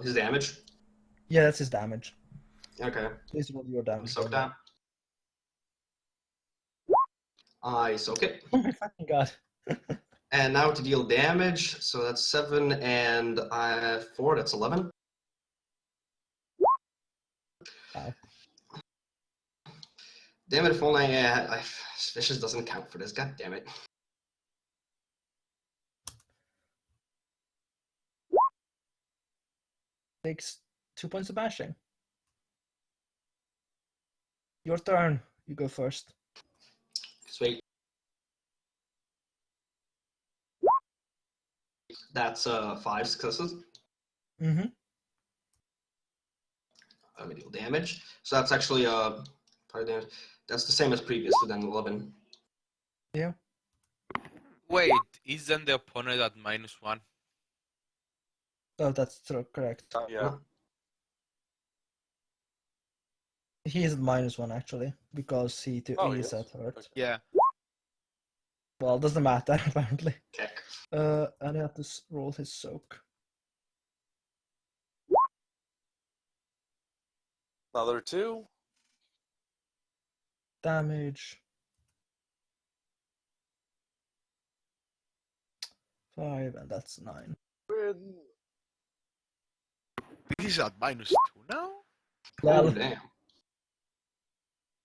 his damage? Yeah, that's his damage. Okay. Please roll your damage. Soak that. I soak it. Oh my fucking god. And now to deal damage, so that's 7 and 4, that's 11. Wow. Damn it, if only Vicious doesn't count for this, god damn it. Takes 2 points of bashing. Your turn. You go first. Sweet. That's 5 successes. Mm-hmm. I'm gonna deal damage. So that's actually part damage. That's the same as previous, so then 11. Yeah. Wait, isn't the opponent at -1? Oh, that's correct. Yeah. He is at -1 actually, because he is at hurt. Yeah. Well, doesn't matter apparently. Kick. And I have to roll his soak. Another 2. Damage. 5, and that's 9. Win. He's at -2 now? Oh, Well, damn.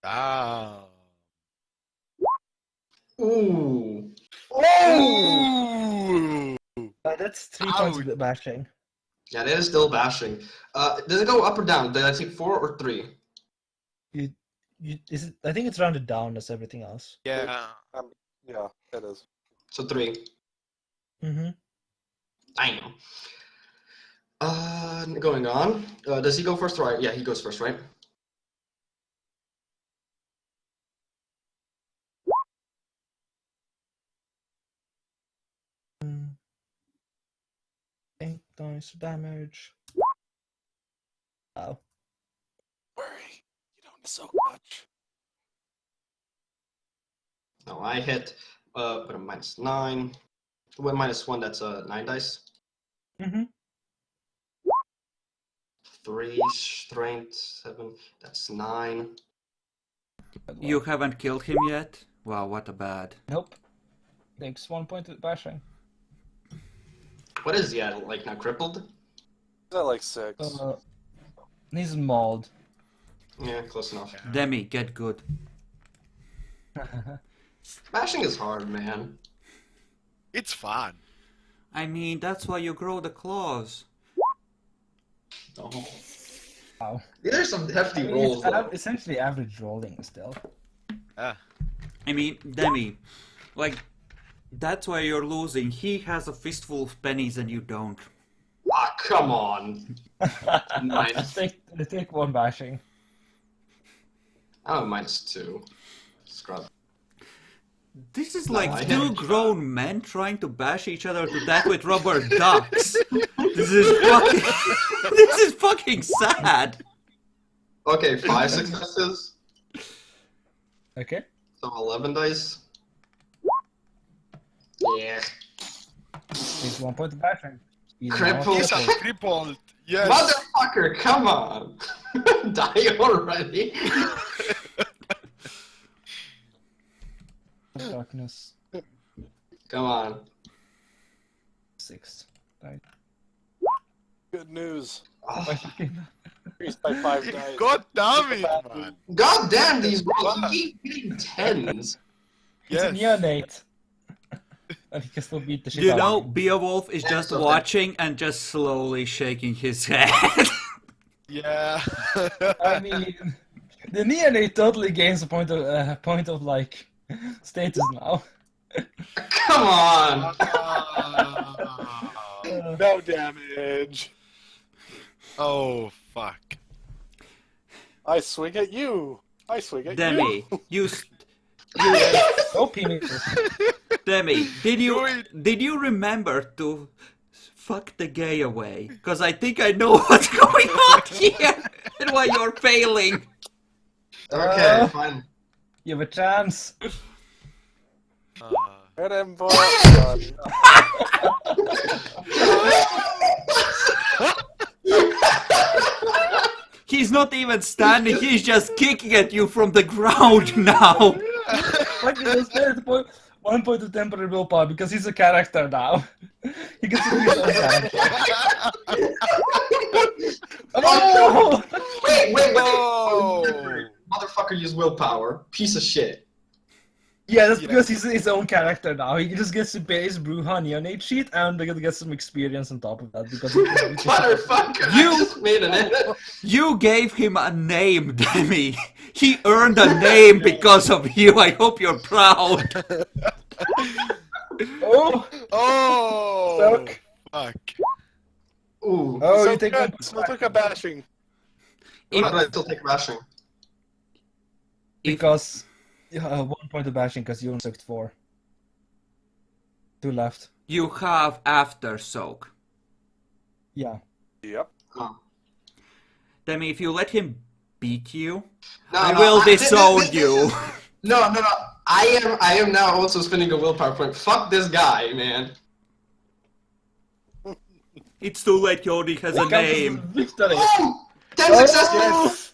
Ah. Ooh. Oh! that's 3 points of bashing. Yeah, that is still bashing. Does it go up or down? Did I take 4 or 3? I think it's rounded down as everything else. Yeah. Yeah, it is. So 3. Mm-hmm. Damn. Going on. Does he go first or right? Yeah, he goes first, right? Mm. 8 dice damage. Wow. Worry. You don't so much. No, I hit with a -9. With -1, that's 9 dice. Mm-hmm. 3 strength, 7, that's 9. You haven't killed him yet? Wow, what a bad. Nope. Takes 1 point of bashing. What is he at? Like now crippled? Is that like 6? He's mauled. Yeah, close enough. Demi, get good. Bashing is hard, man. It's fun. I mean, that's why you grow the claws. Oh. Wow. These are some hefty It's rolls, though. essentially average rolling still. Ah. I mean, Demi, like, that's why you're losing. He has a fistful of pennies and you don't. Ah, come on. Minus. Take 1 bashing. Oh, -2. Scrub. This is No, like I 2 haven't. grown men trying to bash each other to death with rubber ducks. This is fucking... this is fucking sad. Okay, 5 successes. Okay. So 11 dice. Yeah. Takes 1 point of bashing. He's Crippled. He's now crippled. Yes. Motherfucker, come on. Die already. Darkness. Come on. 6. Right. Good news. Oh, Increased by 5 dice. God damn it, man. God damn these rolls. You keep getting 10s. He's a Yes. neonate. And he can still beat the shit You out know, of you. Beowulf is just Excellent. watching and just slowly shaking his head. Yeah. I mean, the neonate totally gains a point of like status now. Come on. No damage. Oh, fuck. I swing at you. I swing at Demi, you. No penises. Demi, Do it. did you remember to fuck the gay away? Because I think I know what's going on here and why you're failing. Okay, fine. You have a chance. Hit him, boy. He's not even standing, he's just kicking at you from the ground now. Like he just spent 1 point of temporary willpower because he's a character now. He gets to be his own character. Oh! Wait. Oh. Motherfucker use willpower. Piece of shit. Yeah, that's because he's his own character now. He just gets to pay his Bruja neonate sheet and they're gonna get some experience on top of that because Motherfucker, I just made an edit. You gave him a name, Demi. He earned a name because of you. I hope you're proud. Oh! Oh. Suck. Fuck. Ooh. Oh, So you take good. one. So took a bashing. How do I still take rashing? Because 1 point of bashing because you only sucked 4. 2 left. You have after soak. Yeah. Yep. Oh. Demi, if you let him beat you, No, I no, will this disown is- you. No. I am now also spending a willpower point. Fuck this guy, man. It's too late, Yodi has a name. Victory. Oh! 10 Oh! successes! Yes.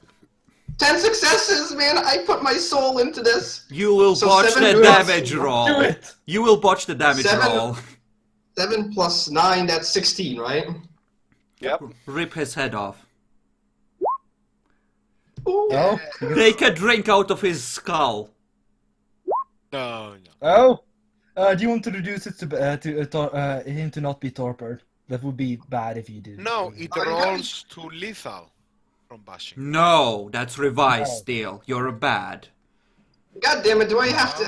10 successes, man! I put my soul into this. You will So botch 7 the do it. damage Do roll. it. You will botch the damage 7. roll. 7 plus 9, that's 16, right? Yep. Rip his head off. Ooh. Oh. Take a drink out of his skull. No. Oh. Do you want to reduce it to him to not be torpor? That would be bad if you did. No, it Oh, you got rolls to lethal from bashing. No, that's revised No. still. You're bad. God damn it, do I have to...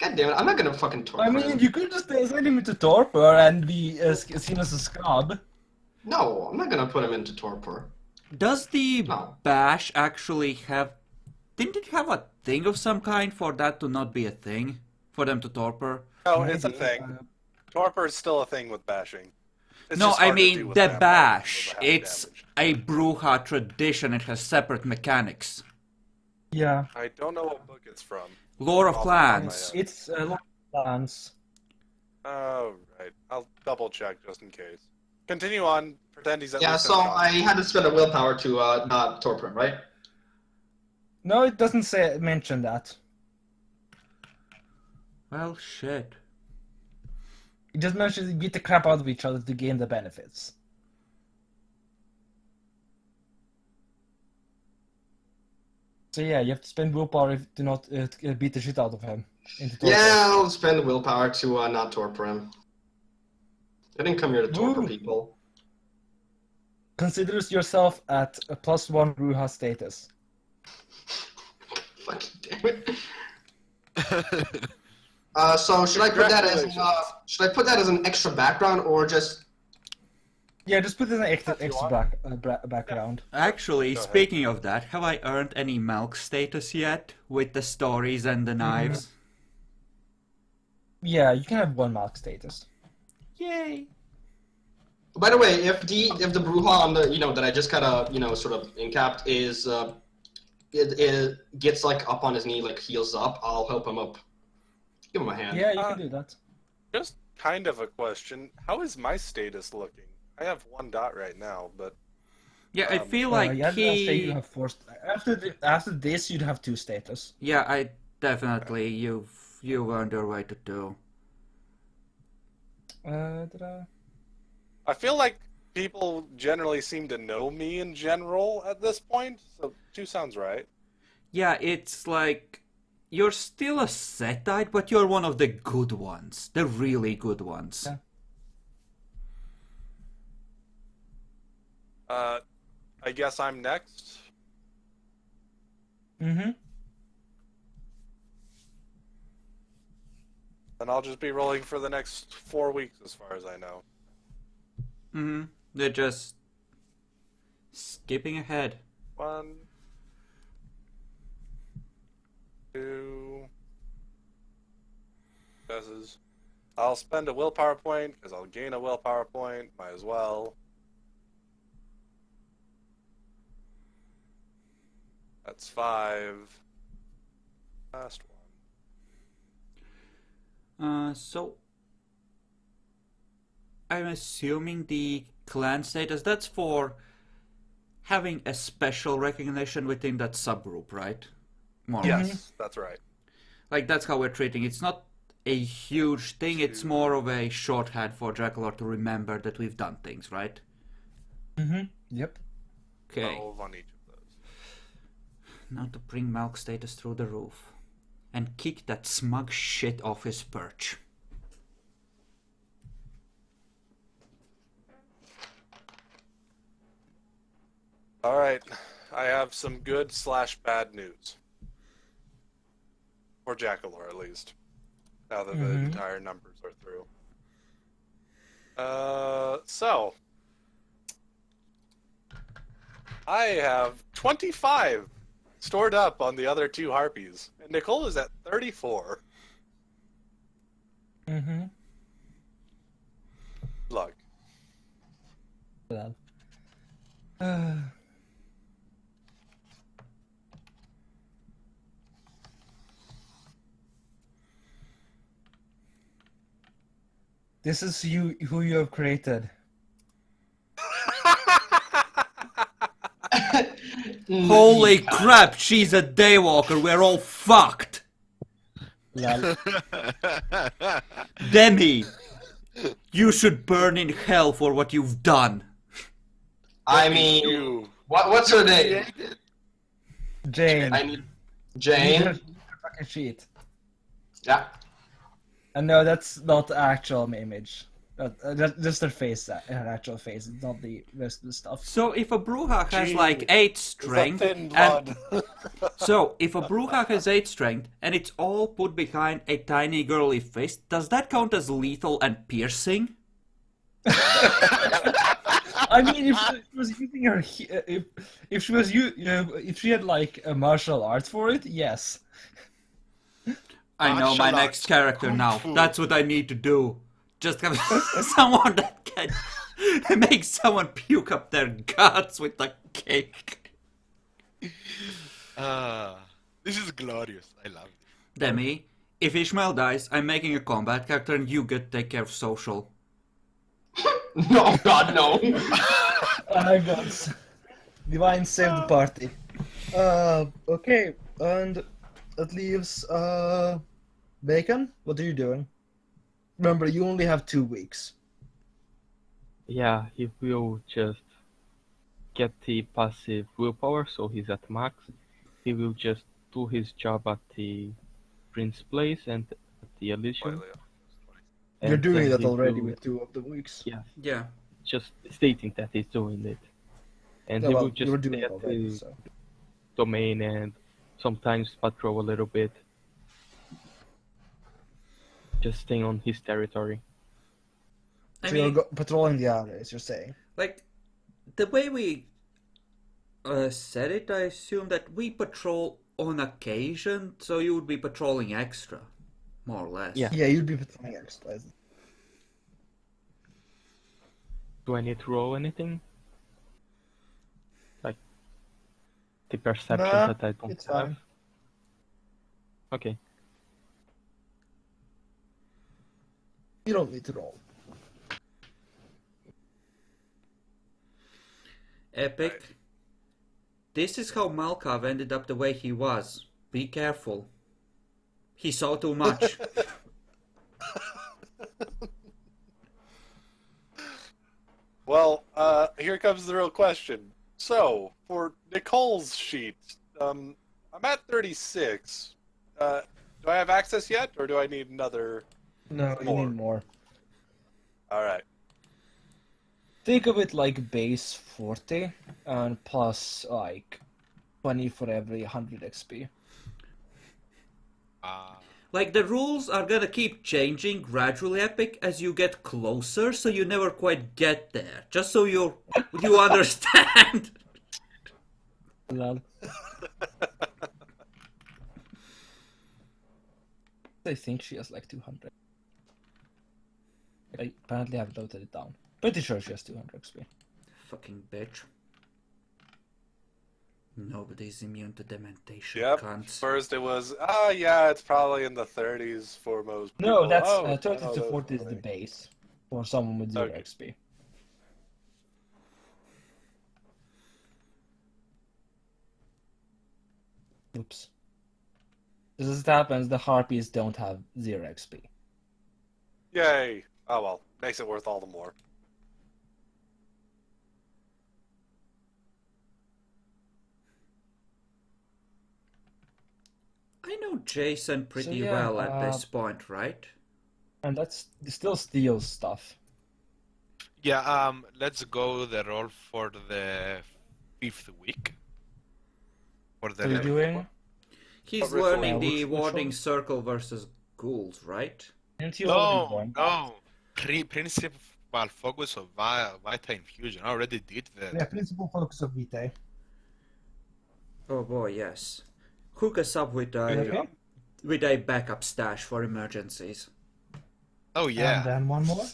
God damn it, I'm not gonna fucking torture I mean, him. you could just send him into torpor and be seen as a scrub. No, I'm not gonna put him into torpor. Does the No. bash actually have... Didn't it have a thing of some kind for that to not be a thing? For them to torpor? No, it's a Maybe, thing. Torpor is still a thing with bashing. It's No, just I hard to do mean with the vampires bash. because of the half It's damage. a Bruja tradition. It has separate mechanics. Yeah. I don't know what book it's from. Lore of Off the top of my Clans. head. It's plans. Oh, right. I'll double check just in case. Continue on. Pretend he's at Yeah, least so in the I had to spend a willpower to not torpor him, right? No, it doesn't mention that. Well, shit. It just mentions you beat the crap out of each other to gain the benefits. So yeah, you have to spend willpower to not beat the shit out of him. Into torpor. Yeah, I'll spend willpower to not torpor him. I didn't come here to torpor Ooh. people. Considers yourself at a +1 Bruja status. Fucking damn it. So should I put that as an extra background or just? Yeah, just put in an extra If you want. background. Actually, Go ahead. speaking of that, have I earned any milk status yet? With the stories and the knives? Yeah, you can have 1 mark status. Yay! By the way, if the Bruja on the that I just kind of sort of incapped is it gets like up on his knee, like heals up, I'll help him up. Give him a hand. Yeah, you can do that. Just kind of a question. How is my status looking? I have 1 dot right now, but Yeah, I feel like yeah, I'd say you he... have 4. After this, you'd have 2 status. Yeah, I definitely... You've earned your way to 2. I feel like people generally seem to know me in general at this point, so 2 sounds right. Yeah, it's like... You're still a Setite, but you're one of the good ones. The really good ones. Yeah. I guess I'm next. Mm-hmm. And I'll just be rolling for the next 4 weeks as far as I know. Mm-hmm. They're just... skipping ahead. 1, 2 successes. I'll spend a willpower point because I'll gain a willpower point. Might as well. That's 5. Last one. So... I'm assuming the clan status, that's for having a special recognition within that subgroup, right? More or Yes, less. that's right. Like, that's how we're treating it. It's not a huge thing, it's more of a shorthand for Jakalor to remember that we've done things, right? Yep. Okay. 12 on each of those. Now to bring Malk status through the roof. And kick that smug shit off his perch. Alright, I have some good/bad news. For Jakalor, at least. Now that the entire numbers are through. So... I have 25 stored up on the other 2 harpies, and Nicole is at 34. Luck. Well. This is who you have created. Holy crap, she's a daywalker, we're all fucked! Lol. Demi! You should burn in hell for what you've done. I mean, what's her name? Jane. I need Jane. Fucking shit. Yeah. And no, that's not the actual image. That's just her face, her actual face. It's not the rest of the stuff. So if a Bruhak has like 8 strength, thin and blood. so if a Bruhak has 8 strength and it's all put behind a tiny girly fist, does that count as lethal and piercing? I mean, if she was using her, if she was if she had like a martial arts for it, yes. I know my Martial next arts, character kung now. fu. That's what I need to do. Just have someone that can make someone puke up their guts with a cake. This is glorious. I love it. Demi, if Ishmael dies, I'm making a combat character and you get to take care of social. No, God, no. My gods. Divine saved the party. Okay, and that leaves Bacon. What are you doing? Remember, you only have 2 weeks. Yeah, he will just get the passive willpower, so he's at max. He will just do his job at the Prince Place and at the Elysium. You're And doing then that he already will- with 2 of the weeks. Yeah, Yeah. just stating that he's doing it. And Yeah, he well, will you just were doing stay it at already, the so. domain and sometimes patrol a little bit. Just staying on his territory. I So mean, you're patrolling the areas, you're saying. like, the way we said it, I assume that we patrol on occasion, so you would be patrolling extra, more or less. Yeah. Yeah, you'd be patrolling extra. Do I need to roll anything? Like the perception Nah, that I don't it's have? fine. Okay. You don't need to roll. Epic. This is how Malkav ended up the way he was. Be careful. He saw too much. Well, here comes the real question. So, for Nicole's sheet, I'm at 36. Do I have access yet, or do I need another? No, you More. need more. Alright. Think of it like base 40 and plus like 20 for every 100 XP. Like, the rules are gonna keep changing gradually, Epic, as you get closer, so you never quite get there. Just so you understand. Lol. I think she has like 200. I apparently have noted it down. Pretty sure she has 200 XP. Fucking bitch. Nobody's immune to dementation, Yep. cunts. First it was, yeah, it's probably in the 30s for most people. No, that's Oh, 30 oh, to that's 40 is the funny. base for someone with 0 Okay. XP. As it happens, the harpies don't have 0 XP. Yay! Oh well, makes it worth all the more. I know Jason pretty yeah, well at this point, right? And that's still steals stuff. Yeah, let's go the roll for the 5th week. For the What are you level doing? one. He's What ritual? learning the Which warding one? circle versus ghouls, right? Didn't you already No, learn that? no. Principal focus of Vita Infusion. I already did the. Yeah, principal focus of Vitae. Oh boy, yes. Hook us up with Okay. a backup stash for emergencies. Oh yeah. And then one more.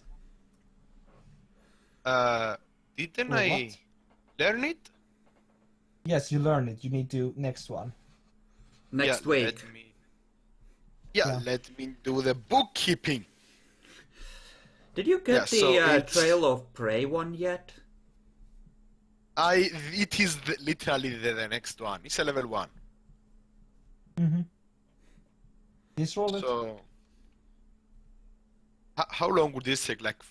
Didn't Or I what? learn it? Yes, you learn it. You need to next one. Next Yeah, week. Yeah. Let me do the bookkeeping. Did you get Yeah, the so it's- Trail of Prey one yet? It is literally the next one. It's a level 1. Mm-hmm. Please roll it. So, how long would this take? Like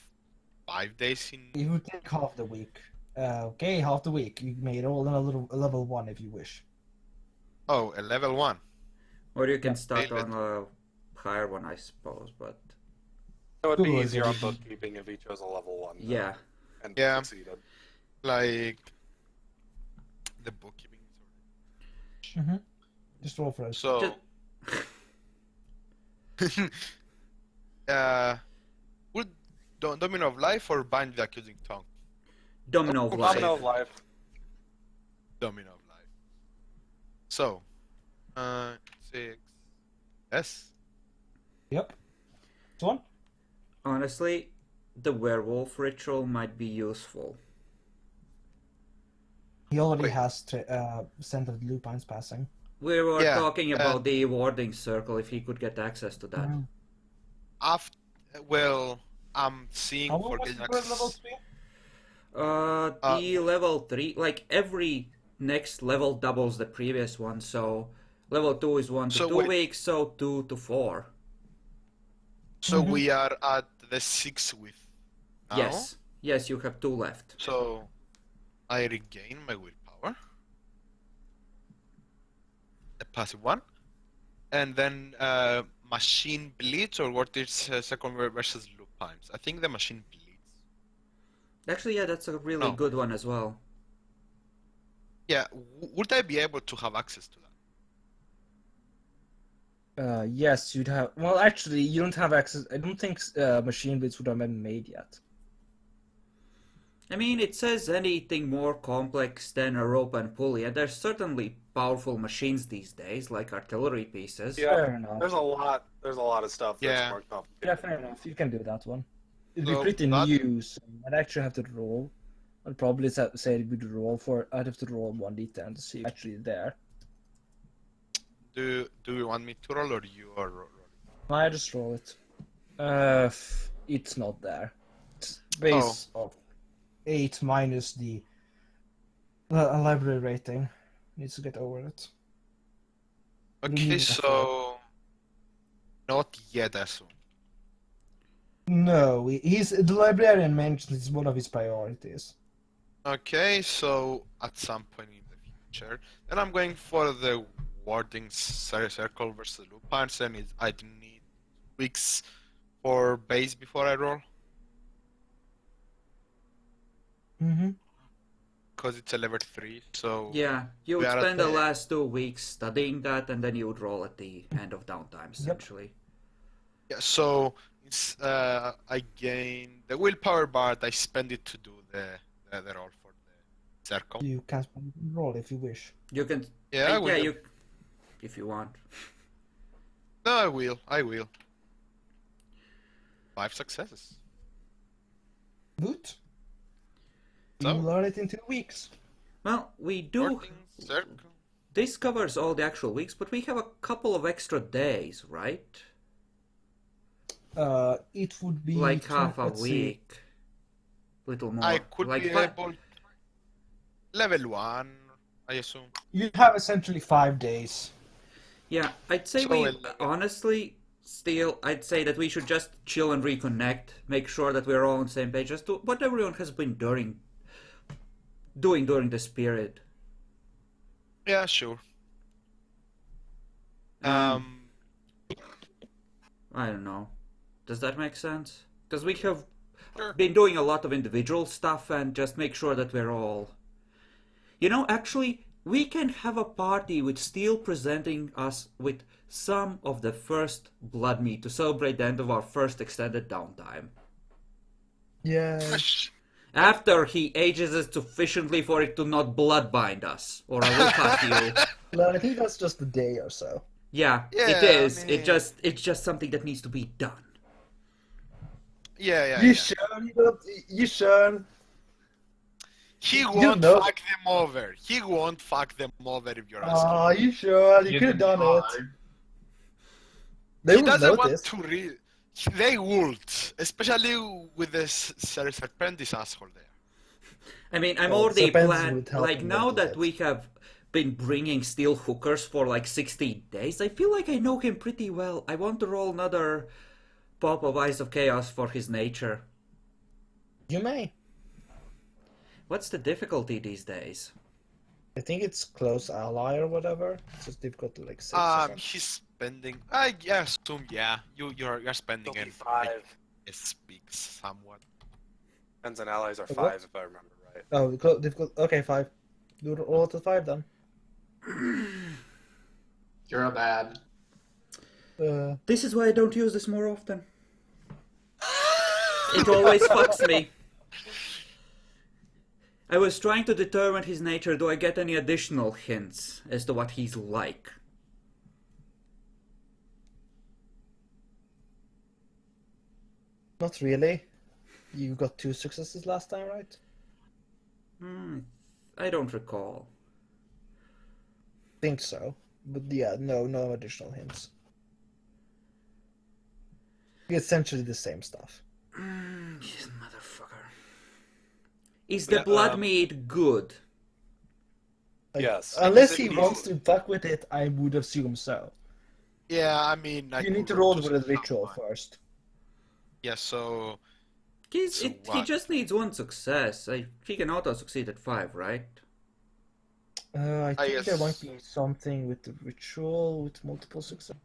5 days in? It would take half the week. Okay, half the week. You may roll a level 1 if you wish. Oh, a level 1. Or you can Yeah. start Fail it. on a higher one, I suppose, but It would be Cool, easier on yeah. bookkeeping if he chose a level 1. yeah. And Yeah. succeeded. Like the bookkeeping. Mm-hmm. Just roll for it. So, would Domino of Life or Bind the Accusing Tongue? Domino of Life. Domino of Life. Domino of Life. So, 6. S. Yep. This one? Honestly, the werewolf ritual might be useful. He already Wait. has Scent of the Lupines passing. We were Yeah, talking about the warding circle, if he could get access to that. Mhm. After, well, I'm seeing How long for was getting it for level access. 3? The level 3, like every next level doubles the previous one, so level 2 is 1 to So 2 wait. weeks, so 2 to 4. So Mhm. we are at the 6th with now. Yes, you have 2 left. So I regain my willpower, a passive one, and then machine bleeds, or what is second versus lupines. I think the machine bleeds. Actually, yeah, that's a really No. good one as well. Yeah, would I be able to have access to that? Yes, you'd have. Well, actually, you don't have access. I don't think machine blades would have been made yet. I mean, it says anything more complex than a rope and pulley, and there's certainly powerful machines these days, like artillery pieces. Yeah. Fair enough. There's a lot of stuff that's Yeah. more complicated. Yeah, fair enough. You can do that one. It'd be So pretty that- new, so I'd actually have to roll. I'd probably say we'd roll for. I'd have to roll 1d10 to see if it's actually there. Do you want me to roll, or you are rolling? I just roll it. It's not there. It's base of 8 minus the library rating. Needs to get over it. Okay, need so not yet, I assume. No, the librarian mentioned it's one of his priorities. Okay, so at some point in the future, then I'm going for the warding circle versus lupines, and I need weeks for base before I roll, Mm-hmm. because it's a level 3. So Yeah, you would We are at spend the the- last 2 weeks studying that, and then you would roll at the end of downtime, essentially. yeah, so it's I gain the willpower, but I spend it to do the roll for the circle. You can roll if you wish. You can, Yeah, I will. you, if you want. No, I will. 5 successes. Good. So? You learn it in 2 weeks. Well, we do. Warding circle. This covers all the actual weeks, but we have a couple of extra days, right? It would be Like half a let's see. week. Little more. I could like be fi- able. Level 1, I assume. You have essentially 5 days. Yeah, I'd say So, honestly, still, I'd say that we should just chill and reconnect, make sure that we're all on the same page as to what everyone has been doing during this period. yeah, sure. And Um, I don't know. Does that make sense? Because we have sure. been doing a lot of individual stuff and just make sure that we're all. You know, actually, we can have a party with Steel presenting us with some of the first blood meat to celebrate the end of our first extended downtime. Yeah. After he ages it sufficiently for it to not bloodbind us, or I will cut you. No, I think that's just a day or so. Yeah, it Yeah, I is. mean- It's just something that needs to be done. Yeah, You yeah. sure? You sure? He You won't know- fuck them over. He won't fuck them over if you're asking. Oh, you sure? You You could have can done try. it. They He would doesn't notice. want to read. They would, especially with this Serpendis asshole there. I mean, I'm Well, already Serpens planned. would help Like him now with that it. we have been bringing steel hookers for like 60 days, I feel like I know him pretty well. I want to roll another pop of Eyes of Chaos for his nature. You may. What's the difficulty these days? I think it's close ally or whatever. It's just difficult to like 6 or something. He's spending. I assume, yeah. You're spending It'll be it. 5. It speaks somewhat. Friends and allies are What? 5, if I remember right. Oh, difficult. Okay, 5. Do it all to 5 then. You're a bad. This is why I don't use this more often. It always fucks me. I was trying to determine his nature. Do I get any additional hints as to what he's like? Not really. You got 2 successes last time, right? I don't recall. Think so. But yeah, no additional hints. Essentially the same stuff. This motherfucker. Is the Yeah, blood mead good? Like, Yes. Unless Is he it wants good? to fuck with it, I would assume so. Yeah, I mean. You need to roll with a ritual someone. first. Yeah, so. He what? just needs one success. He can auto succeed at 5, right? I think there might guess- be something with the ritual with multiple success.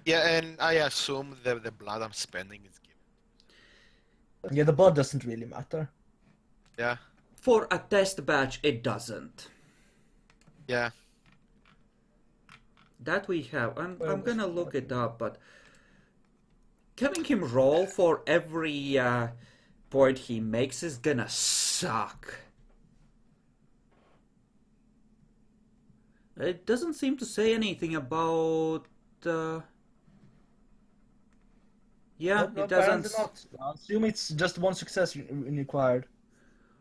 Yeah, and I assume that the blood I'm spending is given. Yeah, the blood doesn't really matter. Yeah, For a test batch, it doesn't. yeah. That we have. I'm Well, gonna look it up, but having him roll for every point he makes is gonna suck. It doesn't seem to say anything about. Yeah, No, it doesn't. apparently not. I assume it's just one success required.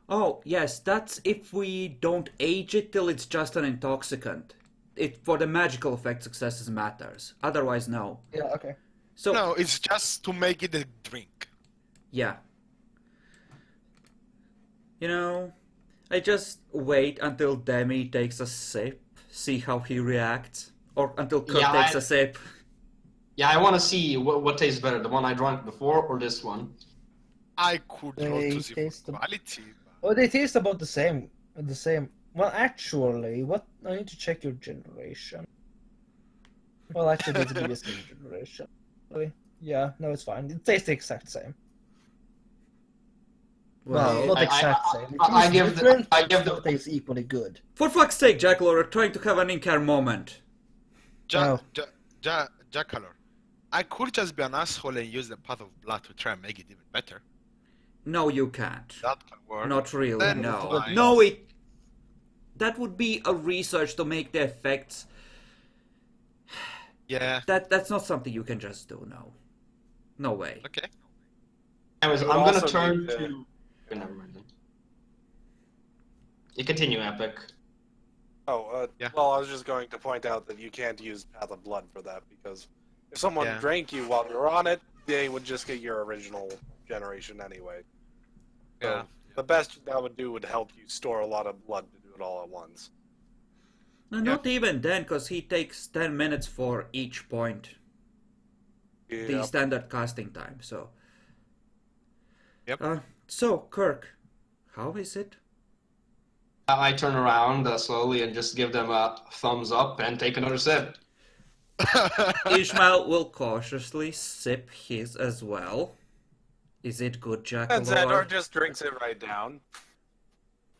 Oh, yes, that's if we don't age it till it's just an intoxicant. It for the magical effect successes matters. Otherwise, no. Yeah, okay. So No, it's just to make it a drink. yeah. You know, I just wait until Demi takes a sip, see how he reacts, or until Kurt Yeah, takes I- a sip. Yeah, I want to see what tastes better, the one I drank before or this one. I could roll They to see taste for them. quality. Oh, they taste about the same. The same. Well, actually, what? I need to check your generation. Well, actually, it's the same generation. Really? Yeah, no, it's fine. It tastes the exact same. Well, not I- exact I- same. It I tastes give the- different, I but give still the- tastes equally good. For fuck's sake, Jakalor, we're trying to have an in-car moment. Oh. Jakalor. I could just be an asshole and use the path of blood to try and make it even better. No, you can't. That can work. Not really, Then no. fine. No, it... That would be a research to make the effects... Yeah. That's not something you can just do, no. No way. Okay. Anyways, You would I'm gonna also turn need to- to. Oh, never mind then. You continue, Epic. Oh, Yeah. well, I was just going to point out that you can't use Path of Blood for that, because if someone Yeah. drank you while you're on it, they would just get your original generation anyway. So Yeah. the best that would help you store a lot of blood to do it all at once. No, not even then, because he takes 10 minutes for each point. The Yep. standard casting time, so. Yep. So, Kirk, how is it? I turn around slowly and just give them a thumbs up and take another sip. Ishmael will cautiously sip his as well. Is it good, And Xandor Jakalor? just drinks it right down.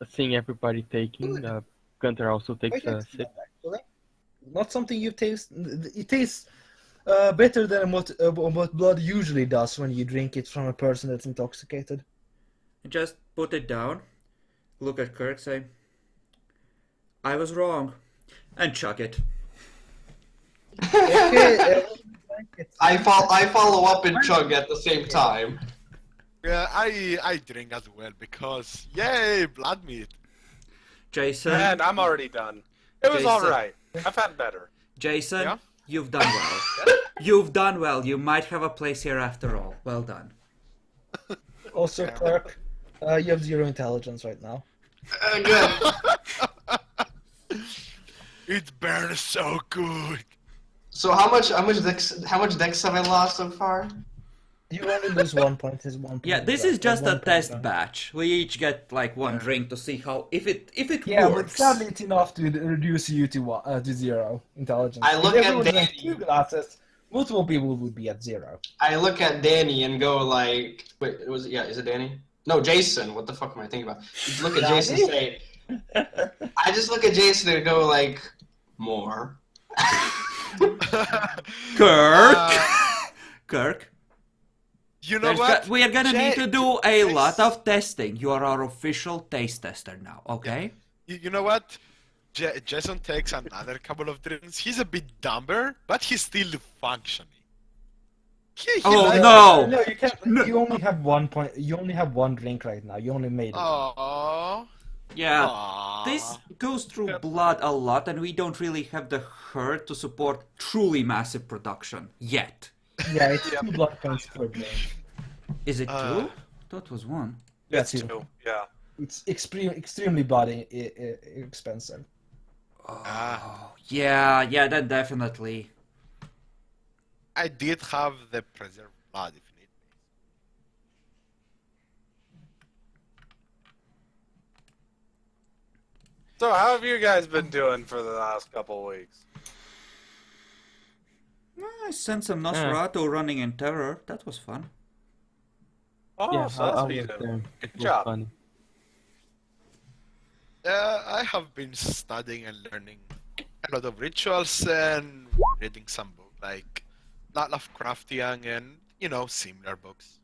Seeing everybody taking, Gunter also takes Quite a sip. excellent, actually. Not something you taste. It tastes better than what blood usually does when you drink it from a person that's intoxicated. Just put it down, look at Kirk, say, I was wrong, and chug it. Okay. I follow up and chug at the same time. Yeah, I drink as well because yay, blood meat. Jason, And I'm already done. It was Jason. alright. I've had better. Jason, Yeah? you've done well. You've done well. You might have a place here after all. Well done. Also, Clark, you have 0 intelligence right now. Good. It burns so good. So how much dex have I lost so far? You only lose 1 point. Is 1 point. Yeah, this is just a 1 point test down. batch. We each get like one drink to see how if it Yeah, but works. sadly it's enough to reduce you to 0 intelligence. I look if at everyone drank Danny. 2 glasses, multiple people would be at 0. I look at Danny and go like, wait, is it Danny? No, Jason. What the fuck am I thinking about? You look at Jason and say, I just look at Jason and go like, more. Kirk, Kirk. You know what? We are gonna need to do a lot of testing. You are our official taste tester now, okay? You know what? Jason takes another couple of drinks. He's a bit dumber, but he's still functioning. He Oh, likes- no. No, you can't. You only have 1 point. You only have 1 drink right now. You only made it. Aww. Yeah. Aww. This goes through blood a lot, and we don't really have the herd to support truly massive production yet. Yeah, it's 2 blood points per drink. Is it two? That was one. It's That's 2, yeah. It's extremely bloody expensive. Oh, yeah, then definitely. I did have the preserved blood if need. So how have you guys been doing for the last couple weeks? I sent some Nosferatu running in terror. That was fun. Oh, Yeah, so I that's was what you there. do. It was job. funny. I have been studying and learning a lot of rituals and reading some books like Lovecraftian and similar books.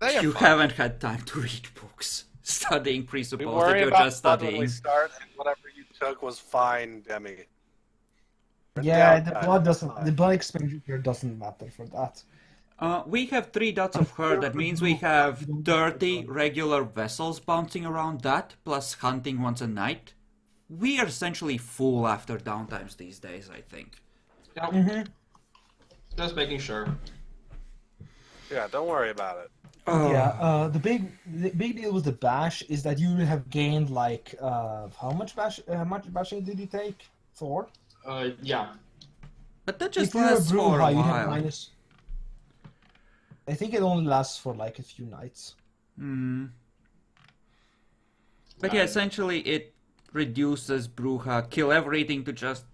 They are You fun. haven't had time to read books. Studying We presupposes that worry you're about just blood when we studying. start, and whatever you took was fine, Demi. Yeah, Downtime the is fine. blood expenditure doesn't matter for that. We have 3 dots of herd. That means we have 30 regular vessels bouncing around that, plus hunting once a night. We are essentially full after downtimes these days, I think. Yeah. Just making sure. Yeah, don't worry about it. Yeah, the big deal with the bash is that you have gained like how much bashing did you take? 4? Yeah. But that just If you're a lasts for a Bruja, you have while. minus. I think it only lasts for like a few nights. But yeah, essentially it reduces Bruja, kill everything to just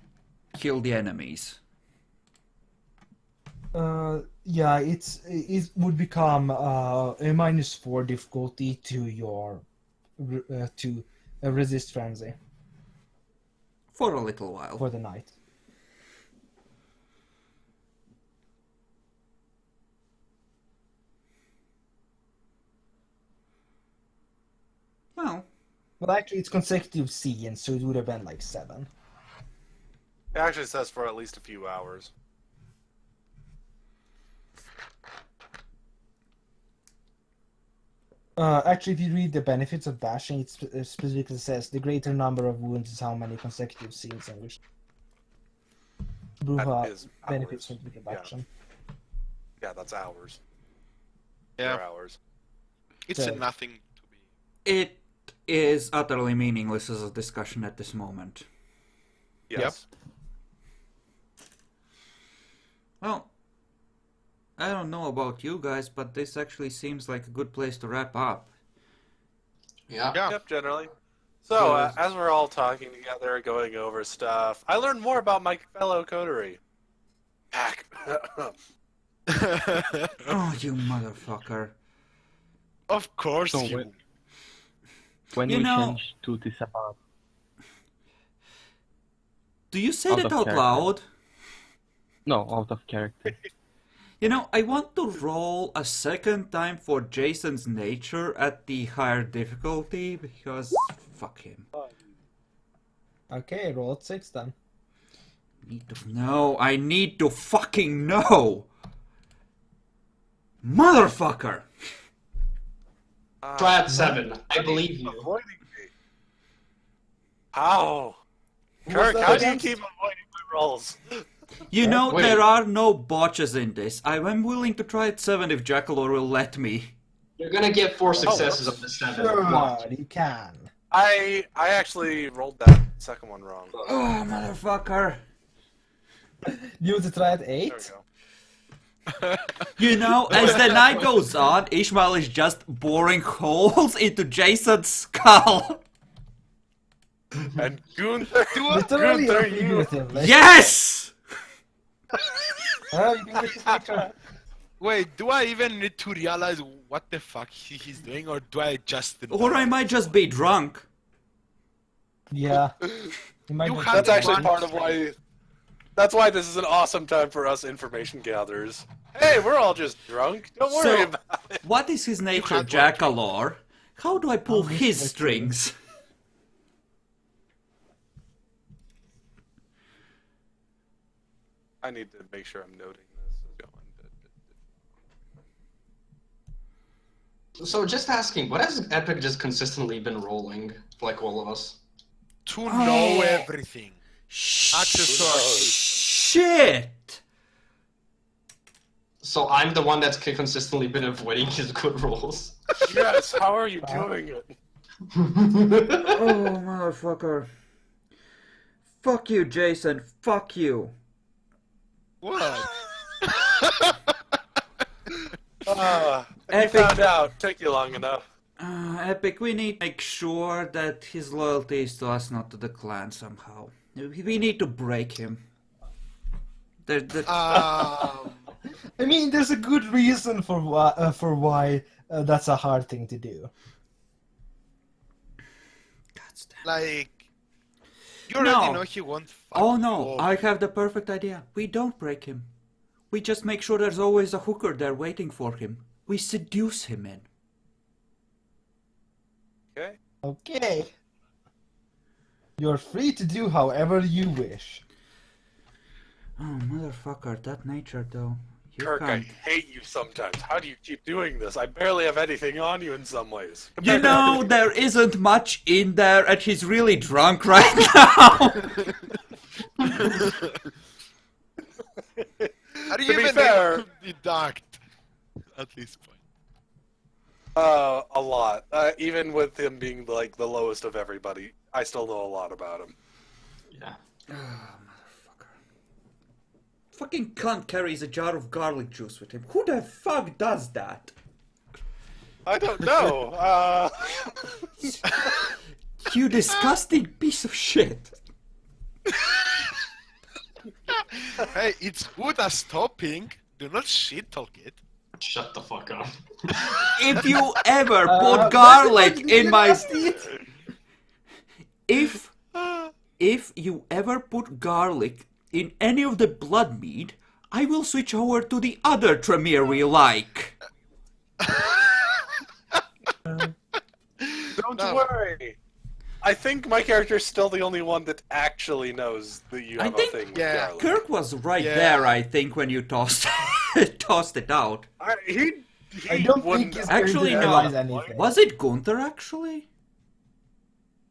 kill the enemies. Yeah, it would become a -4 difficulty to your to resist frenzy For a little while. for the night. Well, But actually, it's consecutive scenes, so it would have been like 7. It actually says for at least a few hours. Actually, if you read the benefits of bashing, it specifically says the greater number of wounds is how many consecutive scenes in which Bruja is benefits hours. from the reduction. Yeah, that's hours. Yeah. 4 hours. It's So- nothing to be. it is utterly meaningless as a discussion at this moment. Yes. Well, I don't know about you guys, but this actually seems like a good place to wrap up. Yeah. Yeah. Yep, generally. So, as we're all talking together, going over stuff, I learned more about my fellow coterie. Pack. Oh, you motherfucker. Of course So you. when You we know- change to this about Do you say Out that of out character. loud? no, out of character. You know, I want to roll a second time for Jason's nature at the higher difficulty because fuck him. Okay, roll at 6 then. I need to fucking know! Motherfucker! Try at 7. I believe you. Avoiding me. How? Who was Kirk, that how do you against? keep avoiding my rolls? You know, Wait. there are no botches in this. I am willing to try at 7 if Jakalor will let me. You're gonna get 4 successes of the 7. Sure, Watch. you can. I actually rolled that second one wrong. Oh, motherfucker. You want to try at There we 8? go. You know, as the night goes on, Ishmael is just boring holes into Jason's skull. And Gunther, Literally or Gunther, you. figuratively? Yes! Oh, you can get his nature. Wait, do I even need to realize what the fuck he's doing, or do I just... Or I might just be drunk. Yeah. You might You just- have That's actually one- part of why. That's why this is an awesome time for us information gatherers. Hey, we're all just drunk. Don't worry So, about it. what is his nature, had one. Jakalor? How do I pull Oh, this his is strings? I need to make sure I'm noting this. So just asking, what has Epic just consistently been rolling, like all of us? To know everything. Accessories. Shit! So I'm the one that's consistently been avoiding his good rolls. Yes, how are you doing it? Oh, motherfucker. Fuck you, Jason. Fuck you. What? You Epic. found out. Took you long enough. Epic, we need to make sure that his loyalty is to us, not to the clan somehow. We need to break him. Um, I mean, there's a good reason for why that's a hard thing to do. like... You No. already know he won't fuck Oh you no, over. I have the perfect idea. We don't break him. We just make sure there's always a hooker there waiting for him. We seduce him in. Okay. Okay. You're free to do however you wish. Oh, motherfucker, that nature though. You Kirk, I can't. hate you sometimes. How do you keep doing this? I barely have anything on you in some ways. You Compared to know, everything- there isn't much in there, and he's really drunk right now. Are you To be even fair- able to deduct at this point? A lot. Even with him being like the lowest of everybody, I still know a lot about him. Yeah. Fucking cunt carries a jar of garlic juice with him. Who the fuck does that? I don't know. You disgusting piece of shit. Hey, it's good as topping. Do not shit talk it. Shut the fuck up. If you ever put What garlic did in you my... just eat? If you ever put garlic in any of the blood mead, I will switch over to the other Tremere we like. Don't No. worry. I think my character's still the only one that actually knows that you I have a think- thing with Yeah. garlic. Kirk was right Yeah. there, I think, when you tossed tossed it out. He I don't wouldn't- think he's Actually, going to no. realize anything. Was it Gunther, actually?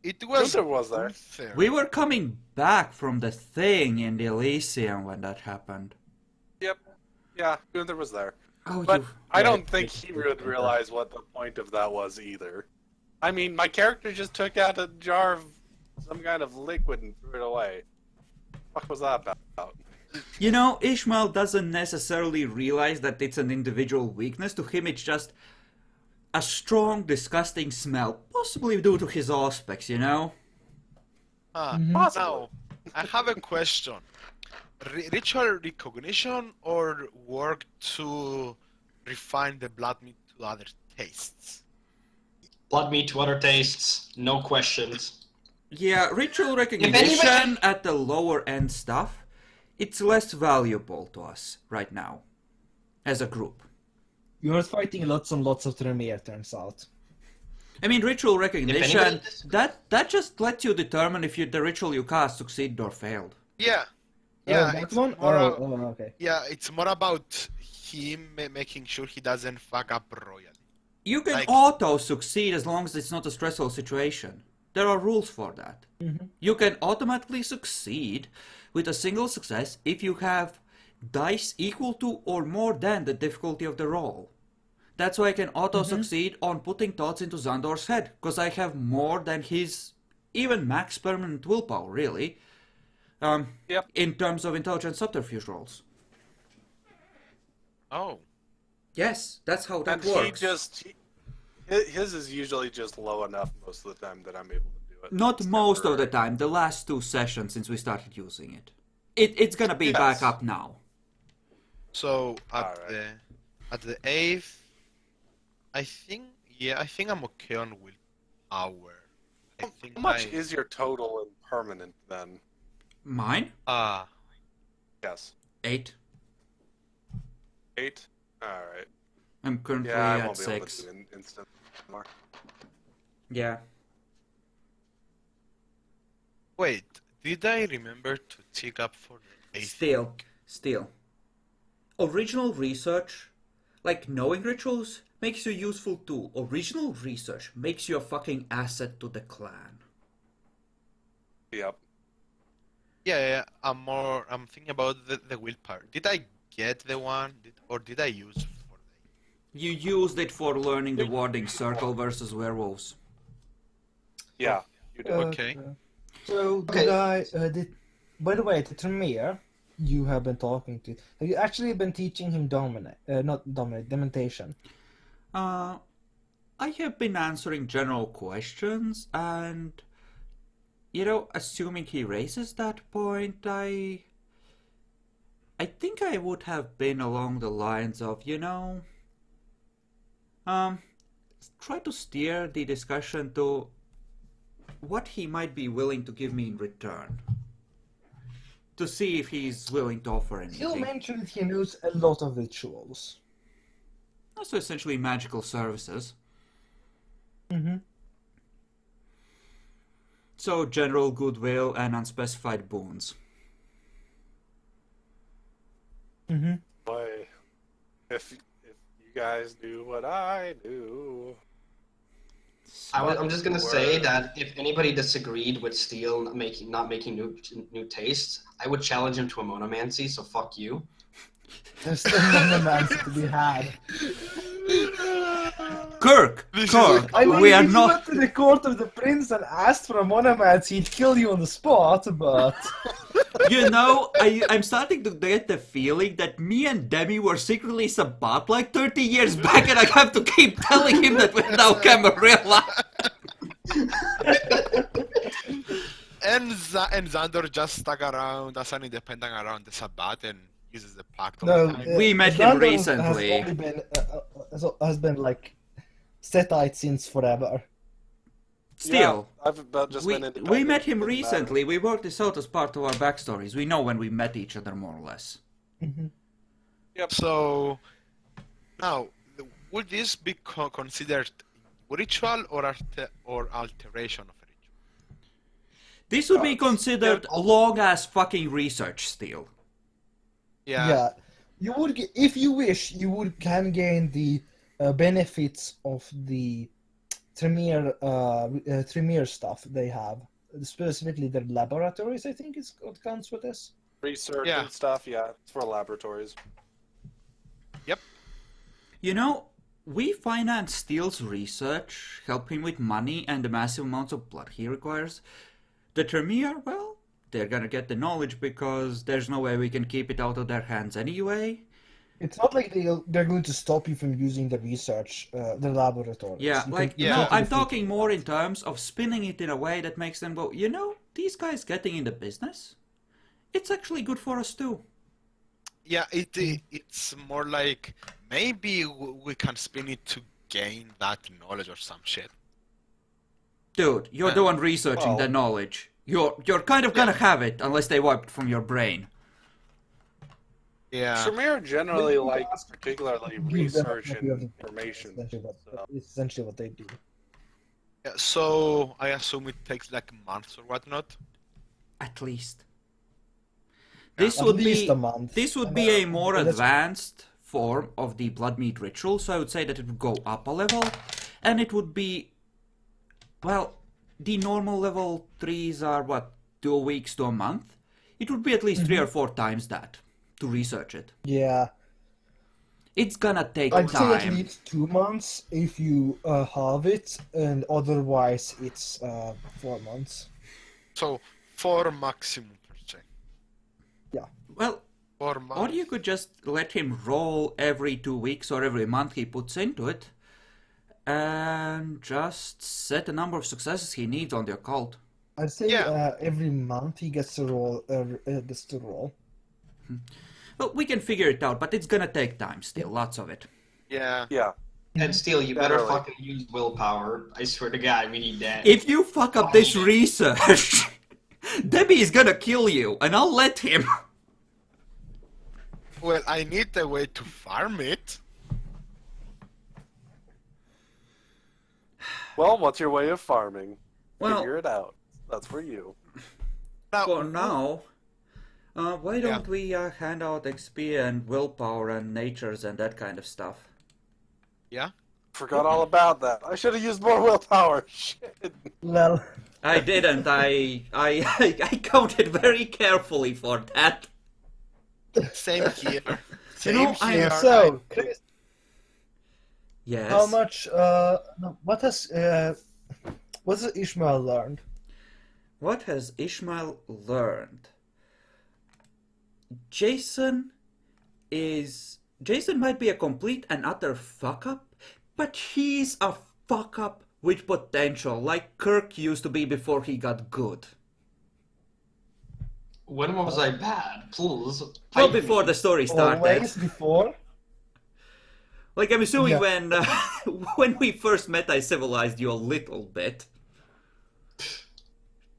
It was. Gunther was there. Gunther. We were coming back from the thing in the Elysium when that happened. Yep. Yeah, Gunther was there. Oh, But you... I don't think he would realize what the point of that was either. I mean, my character just took out a jar of some kind of liquid and threw it away. What was that about? You know, Ishmael doesn't necessarily realize that it's an individual weakness. To him, it's just a strong, disgusting smell, possibly due to his aspects, you know? Now, I have a question. Ritual recognition or work to refine the blood meat to other tastes? Blood meat to other tastes, no questions. Yeah, ritual recognition anybody- at the lower end stuff, it's less valuable to us right now, as a group. You're fighting lots and lots of Tremere, turns out. I mean, ritual recognition, anybody- that just lets you determine if the ritual you cast succeeded or failed. Yeah. Oh, Yeah, that it's one? more Okay. yeah, it's more about him making sure he doesn't fuck up royally. You can Like- auto succeed as long as it's not a stressful situation. There are rules for that. You can automatically succeed with a single success if you have dice equal to or more than the difficulty of the roll. That's why I can auto succeed on putting thoughts into Xandor's head, because I have more than his even max permanent willpower, really. Yep. In terms of intelligent subterfuge rolls. Oh. Yes, that's how that And works. his is usually just low enough most of the time that I'm able to do it. Not It's most of the temporary. time, the last 2 sessions since we started using it. It's gonna be back Yes. up now. So Alright. at the 8th, I think I'm okay on willpower. I think How much is your total and permanent then? Mine? Yes. 8. 8? Alright. I'm currently Yeah, I at won't be able 6. to do instant more. Yeah. Wait, did I remember to tick up for the 8th? Still. Original research, like knowing rituals, makes you useful too. Original research makes you a fucking asset to the clan. Yep. Yeah. I'm thinking about the willpower. Did I get the one, or did I use for the? You used it for learning the warding circle versus werewolves. Yeah. You did. Okay. So, Okay. by the way, the Tremere you have been talking to, have you actually been teaching him dementation? I have been answering general questions, and you know, assuming he raises that point, I think I would have been along the lines of, you know, try to steer the discussion to what he might be willing to give me in return. To see if he's willing to offer He'll anything. mention that he knows a lot of rituals. Also, essentially magical services. Mm-hmm. So, general goodwill and unspecified boons. Mm-hmm. Boy, if you guys knew what I knew. I'm just gonna say that if anybody disagreed with Steel not making new tastes, I would challenge him to a monomancy. So fuck you. There's still monomancy to be had. Kirk! I mean, We are if you not. went to the court of the prince and asked for a monomancy, he'd kill you on the spot, but... You know, I'm starting to get the feeling that me and Demi were secretly Sabat like 30 years back, and I have to keep telling him that we're now Camarilla. And Xandor just stuck around as an independent around the Sabbath and uses the pact all No, the time. We met him Xander recently. Has, only been, has been like Setite since forever. Still, Yeah, I've about just been we independent. met him Doesn't recently. We worked this out as part of our backstories. We know when we met each other, more or less. Mm-hmm. Yep. So now, would this be considered ritual or alteration of a ritual? This would be considered long-ass fucking research still. Yeah. You would, if you wish, you can gain the benefits of the Tremere stuff they have. Specifically, their laboratories, I think, is what counts with this. Research Yeah. and stuff, yeah, it's for laboratories. Yep. You know, we finance Steele's research, help him with money and the massive amounts of blood he requires. The Tremere, well, they're gonna get the knowledge because there's no way we can keep it out of their hands anyway. It's not like they're going to stop you from using the research, the laboratories. Yeah, You like, can no, totally I'm figure talking it more out. in terms of spinning it in a way that makes them go, these guys getting in the business, it's actually good for us too. Yeah, it's more like maybe we can spin it to gain that knowledge or some shit. Dude, you're the one researching the well- knowledge. You're kind of gonna have it unless they wipe it from your brain. Yeah. Tremere generally Maybe likes ask- particularly give them a research copy of and the- information. It's essentially what they do. Yeah, so I assume it takes like months or whatnot. At least. This At would least be a month. this would And, be a more that's- advanced form of the blood meat ritual, so I would say that it would go up a level, and it would be, well, the normal level 3s are what, 2 weeks to a month? It would be at least 3 or 4 times that to research it. Yeah. It's gonna take I'd say at time. least 2 months if you have it, and otherwise it's 4 months. So 4 maximum per se. Well, 4 or months. you could just let him roll every 2 weeks or every month he puts into it, and just set the number of successes he needs on the occult. I'd say Yeah. every month he gets to roll. Gets to roll. Well, we can figure it out, but it's gonna take time still, lots of it. Yeah. Yeah. And still, you better Generally. fucking use willpower. I swear to God, we need that. If you fuck up this research, Debbie is gonna kill you, and I'll let him. Well, I need a way to farm it. Well, what's your way of farming? Well, Figure it out. That's for you. Now, for now, why don't we hand out XP and willpower and natures and that kind of stuff? Forgot all about that. I should have used more willpower. Shit. Well, I didn't. I counted very carefully for that. Same here. You know, Same I- here. so Chris, Yes. how much? No, what has Ishmael learned? What has Ishmael learned? Jason might be a complete and utter fuck up, but he's a fuck up with potential, like Kirk used to be before he got good. When was I bad? Please. Well, fight before me. the story started. Always before. Like, I'm assuming Yeah. when when we first met, I civilized you a little bit.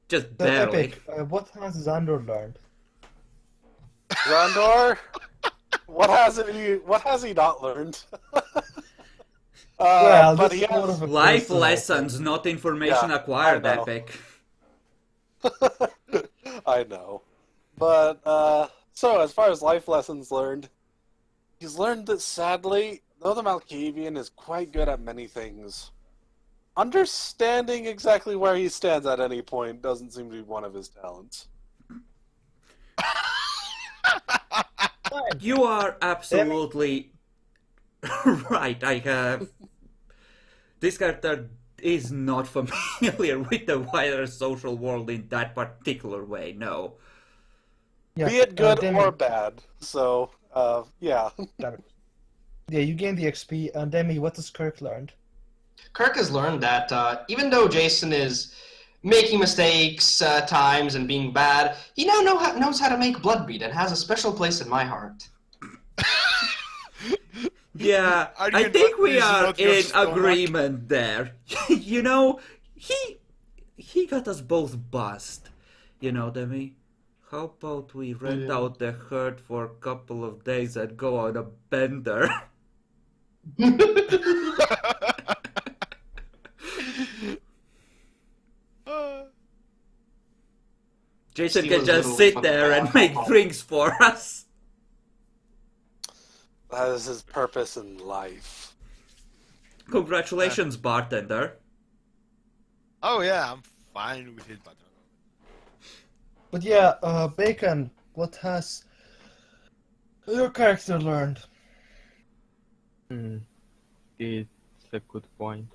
Just barely. Epic. What has Xandor learned? Rondor, what has he not learned? Well, but this he is more has, of a Life personal lessons, not information Yeah, acquired, I know. Epic. I know. But, so as far as life lessons learned, he's learned that sadly, though the Malkavian is quite good at many things, understanding exactly where he stands at any point doesn't seem to be one of his talents. You are absolutely right. I have. This character is not familiar with the wider social world in that particular way, no. Yeah, Be it good Demi, or bad. So, yeah. damn it. Yeah, you gain the XP. And Demi, what has Kirk learned? Kirk has learned that even though Jason is making mistakes at times and being bad, he now knows how to make blood meat and has a special place in my heart. Yeah, Are I you think not- we is are not your in stomach? agreement there. You know, he got us both buzzed. You know, Demi? How about we rent out the herd for a couple of days and go on a bender? Jason He can was just literally sit fucking there and bad. make drinks for us. That is his purpose in life. Congratulations, bartender. Oh yeah, I'm fine with it, but But yeah, Bacon, what has your character learned? It's a good point.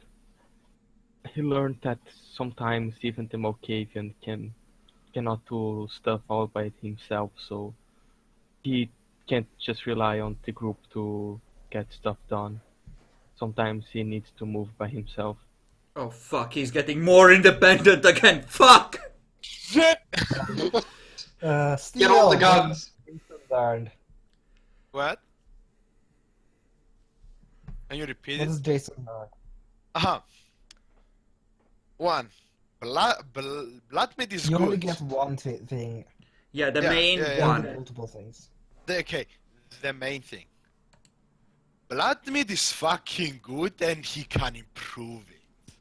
He learned that sometimes even the Malkavian can cannot do stuff all by himself, so he can't just rely on the group to get stuff done. Sometimes he needs to move by himself. Oh fuck, he's getting more independent again. Fuck! Shit! Steel, Get all the what guns. is learned? What? Can you repeat What it? does Jason learn? Uh-huh. One. Blood meat is You good. only get one thing. Yeah, the Yeah, main yeah, You yeah. don't get one. multiple things. Okay, the main thing. Blood meat is fucking good and he can improve it.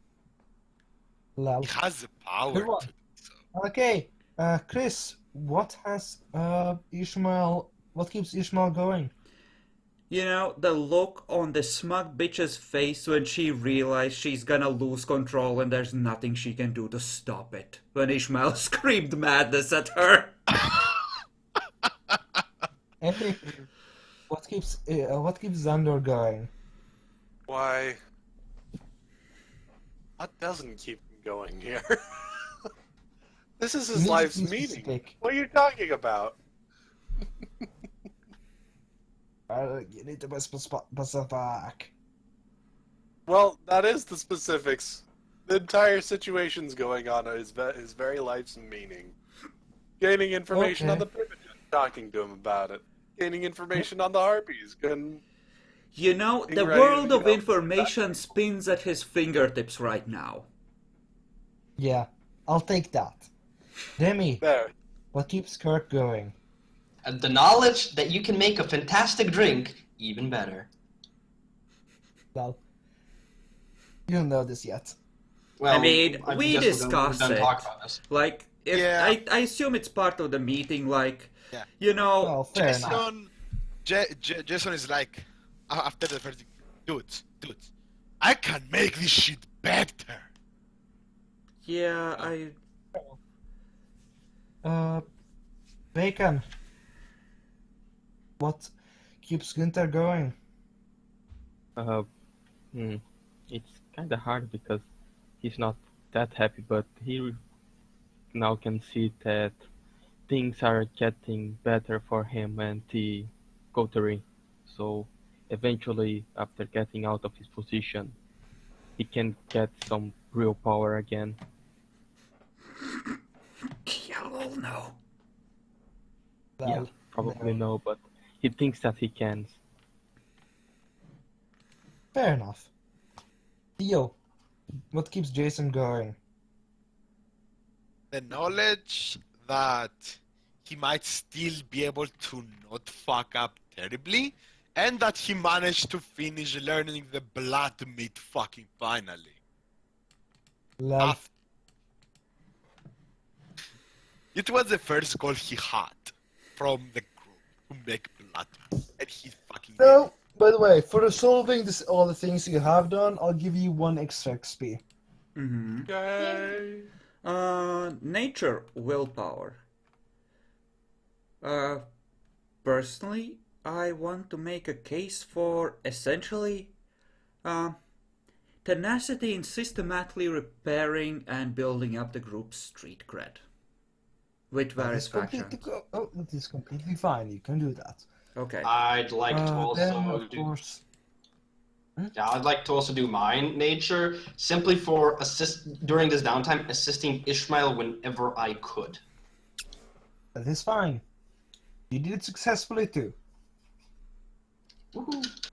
Lol. He has the power Good to one. do so. Okay, Chris, what has Ishmael? What keeps Ishmael going? You know, the look on the smug bitch's face when she realized she's gonna lose control and there's nothing she can do to stop it. When Ishmael screamed madness at her. Hey, what keeps Xandor going? Why? What doesn't keep him going here? This is his Need to life's be meaning. specific. What are you talking about? You need to be specific. Well, that is the specifics. The entire situation's going on his very life's meaning. Gaining information on Okay. the Privileges, talking to him about it. Gaining information on the Harpies, and You know, Being the ready, world you of know, information spins at his fingertips right now. Yeah, I'll take that. Demi, there. what keeps Kirk going? And the knowledge that you can make a fantastic drink even better. Well, you don't know this yet. Well, I mean, I we guess we're discussed done it. talking about this. Like, if Yeah. I assume it's part of the meeting, like, Yeah. you know, Well, fair enough. Jason is like, after the first, dudes, I can make this shit better. yeah, Bacon. What keeps Günther going? Uh, it's kind of hard because he's not that happy, but he now can see that things are getting better for him and the coterie. So eventually, after getting out of his position, he can get some real power again. Y'all know. Yeah, Well, probably no. no, but he thinks that he can. Fair enough. Theo, what keeps Jason going? The knowledge that he might still be able to not fuck up terribly, and that he managed to finish learning the blood meat fucking finally. Lol. It was the first goal he had from the group to make blood meat, and he fucking did No, it. by the way, for solving all the things you have done, I'll give you 1 extra XP. Mm-hmm. Yay! Nature willpower. Personally, I want to make a case for essentially, tenacity in systematically repairing and building up the group's street cred. With various factions. That is completely fine. You can do that. Okay. I'd like to Then, also of do. course, Yeah, I'd like to also do mine nature simply for during this downtime, assisting Ishmael whenever I could. that is fine. You did it successfully too. Woohoo.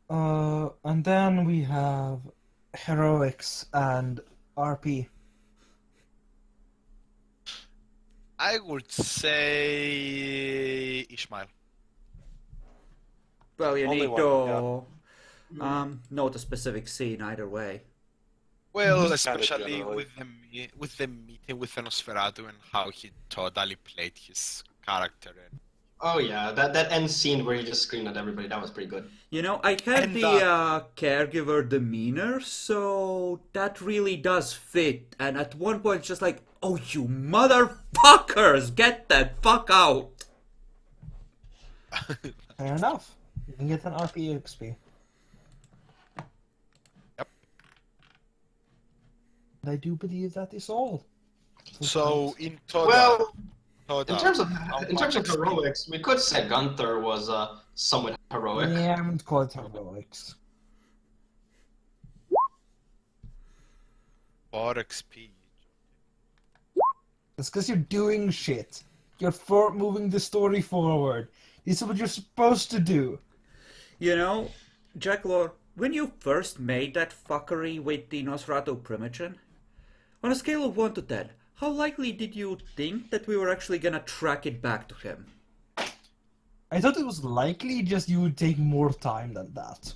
And then we have heroics and RP. I would say Ishmael. Well, you Only need one, to note a specific scene either way. Well, Kinda especially generally. with the meeting with Nosferatu and how he totally played his character. And Oh yeah, that end scene where he just screamed at everybody, that was pretty good. You know, I had And, the caregiver demeanor, so that really does fit. And at one point, it's just like, oh, you motherfuckers, get that fuck out. Fair enough. You can get an RP XP. Yep. I do believe that is all. So in total, Well, total, in terms of how in terms of much XP? heroics, we could say Gunther was somewhat heroic. Yeah, I wouldn't call it heroics. 4 XP. It's because you're doing shit. You're moving the story forward. This is what you're supposed to do. You know, Jackalor, when you first made that fuckery with the Nosferatu Primogen, on a scale of 1 to 10, how likely did you think that we were actually gonna track it back to him? I thought it was likely, just you would take more time than that.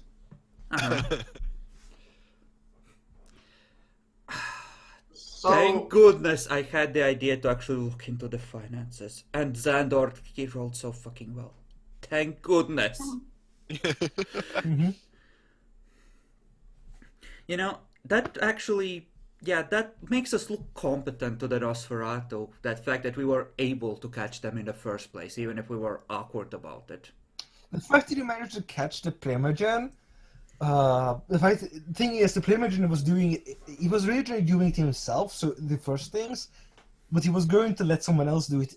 So Thank goodness I had the idea to actually look into the finances. And Xandor, he rolled so fucking well. Thank goodness. Mm-hmm. You know, that actually, yeah, that makes us look competent to the Nosferatu. That fact that we were able to catch them in the first place, even if we were awkward about it. The fact that you managed to catch the Primogen, thing is, the Primogen was doing he was originally doing it himself, so the first things, but he was going to let someone else do it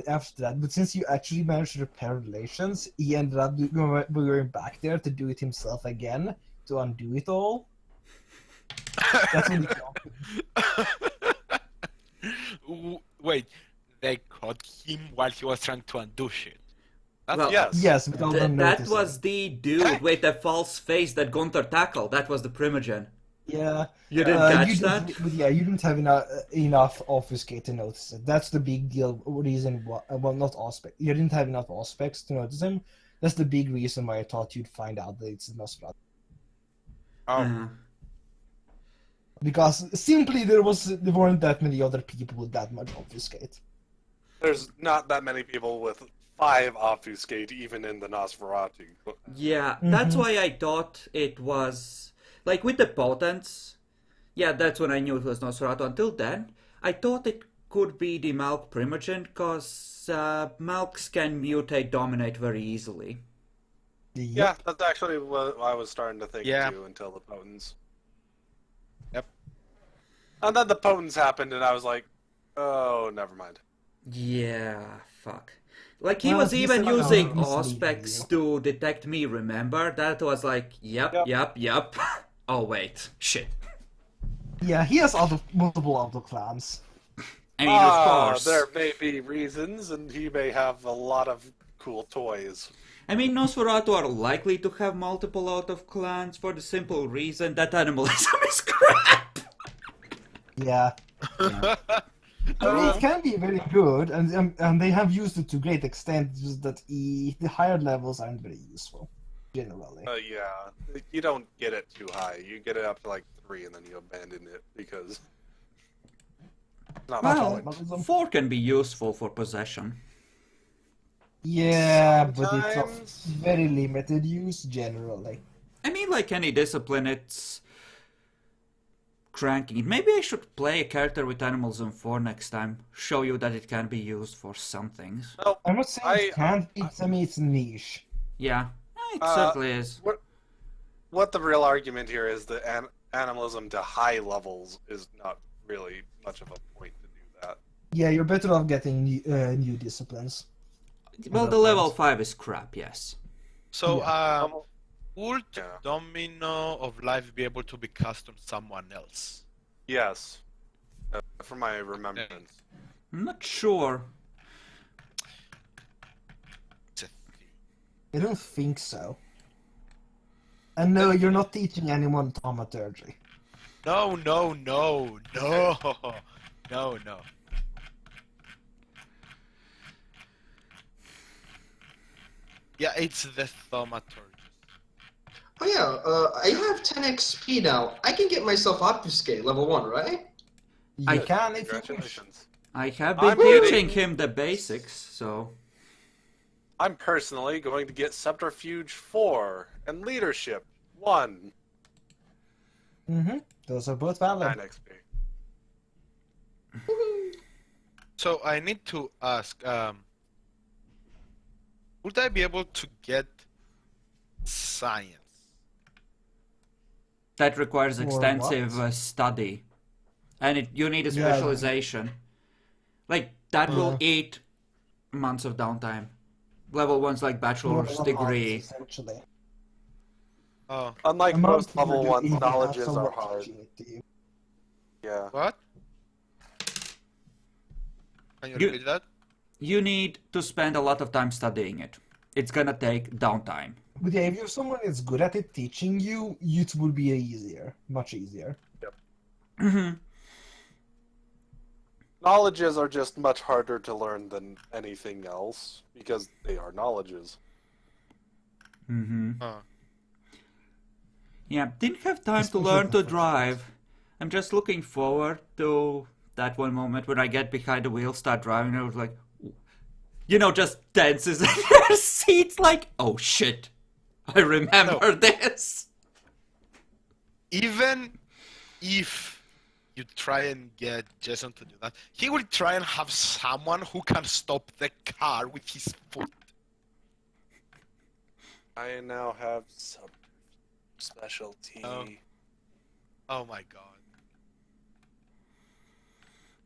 after that. But since you actually managed to repair relations, he ended up going back there to do it himself again, to undo it all. That's when Wait, they caught him while he was trying to undo shit. That's Well, Yes. Yes, without them That noticing. was the dude with the false face that Gunther tackled. That was the Primogen. Yeah. You didn't catch you that? But yeah, you didn't have enough obfuscate to notice it. That's the big deal. Reason why, well, not aspect. You didn't have enough aspects to notice him. That's the big reason why I thought you'd find out that it's Nosferatu. Oh, Uh-huh. Because simply there weren't that many other people with that much obfuscate. there's not that many people with 5 obfuscate even in the Nosferatu. Yeah, that's why I thought it was like with the potents. Yeah, that's when I knew it was Nosferatu. Until then, I thought it could be the Malk Primogen because Malks can mutate, dominate very easily. Yeah, that's actually what I was starting to think Yeah. too until the potents. Yep. And then the potents happened, and I was like, oh, never mind. Yeah, fuck. Like he Well, was he even said, using misleading auspex to detect me, remember? That was like, yep. Oh wait, shit. Yeah, he has multiple auto clans. I mean, of course. There may be reasons, and he may have a lot of cool toys. I mean, Nosferatu are likely to have multiple out of clans for the simple reason that animalism is crap. Yeah. I mean, it can be very good, and they have used it to great extent. Just that the higher levels aren't very useful, generally. Yeah, you don't get it too high. You get it up to like 3, and then you abandon it because. Not much Well, point. 4 can be useful for possession. Yeah, but it's Sometimes. of very limited use generally. I mean, like any discipline, it's cranking it. Maybe I should play a character with animalism 4 next time. Show you that it can be used for some things. No, I'm not saying it can't be. I mean, it's niche. Yeah, it certainly is. what the real argument here is that animalism to high levels is not really much of a point to do that. Yeah, you're better off getting new disciplines. Well, the level 5 is crap, yes. So, would Yeah. Domino of Life be able to be cast on someone else? Yes, from my remembrance. I'm not sure. It's a I don't think so. And no, you're not teaching anyone thaumaturgy. No. Yeah, it's the thaumaturgist. Oh yeah, I have 10 XP now. I can get myself obfuscate level 1, right? You can if you wish. Congratulations. I have been I'm teaching getting- him the basics, so... I'm personally going to get Subterfuge 4 and Leadership 1. Mm-hmm. Those are both valid. 9 XP. So I need to ask, would I be able to get science? That requires For extensive what? study. and you need a Yeah. specialization. Like that will Yeah. eat months of downtime. Level 1's like bachelor's degree. Essentially. Oh, Unlike A month most level would 1 even have knowledges are someone hard. teaching it to you. Yeah. what? Can you You- repeat that? You need to spend a lot of time studying it. It's gonna take downtime. But yeah, if you have someone that's good at it teaching you, it will be easier, much easier. Knowledges are just much harder to learn than anything else because they are knowledges. Oh. Yeah, didn't have time to Especially learn the to first drive. I'm just looking forward to that one moment when I get behind the wheel, start driving, and I was like, just tenses in your seats, like, oh shit, I remember this. Even if you try and get Jason to do that, he will try and have someone who can stop the car with his foot. I now have some specialty. Oh my god.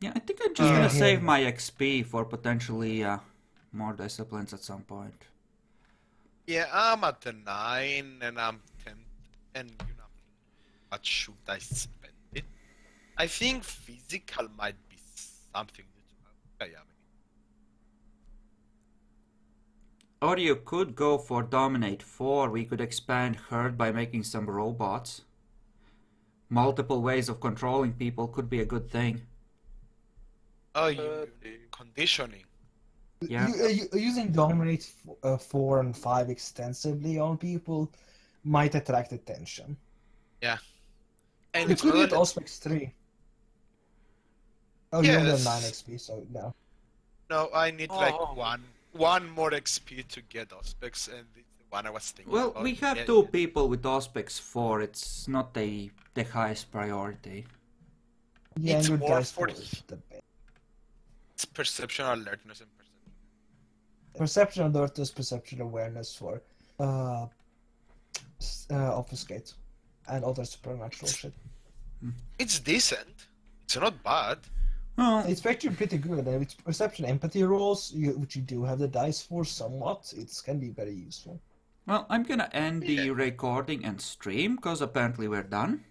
Yeah, I think I'm just Yeah, gonna yeah. save my XP for potentially more disciplines at some point. Yeah, I'm at the 9 and I'm 10 and what should I spend it? I think physical might be something that I am. Or you could go for Dominate 4. We could expand Herd by making some robots. Multiple ways of controlling people could be a good thing. Oh, you conditioning. Yeah. Using Dominate 4 and 5 extensively on people might attract attention. Yeah. And You it's could not get only- Auspex 3. Oh, you only have 9 Yes. XP, so no. No, I need like Oh. one more XP to get Auspex, and it's the one I was thinking Well, about. we have Yeah, two people with Auspex 4. It's not the highest priority. Yeah, It's and your more dice for- pool is the best. It's perception, alertness, and perception. Perception alertness, perception awareness for obfuscate and other supernatural shit. It's decent. It's not bad. Well, It's actually pretty good, and with perception empathy rolls, which you do have the dice for somewhat, it can be very useful. I'm gonna end the recording and stream, because apparently we're done.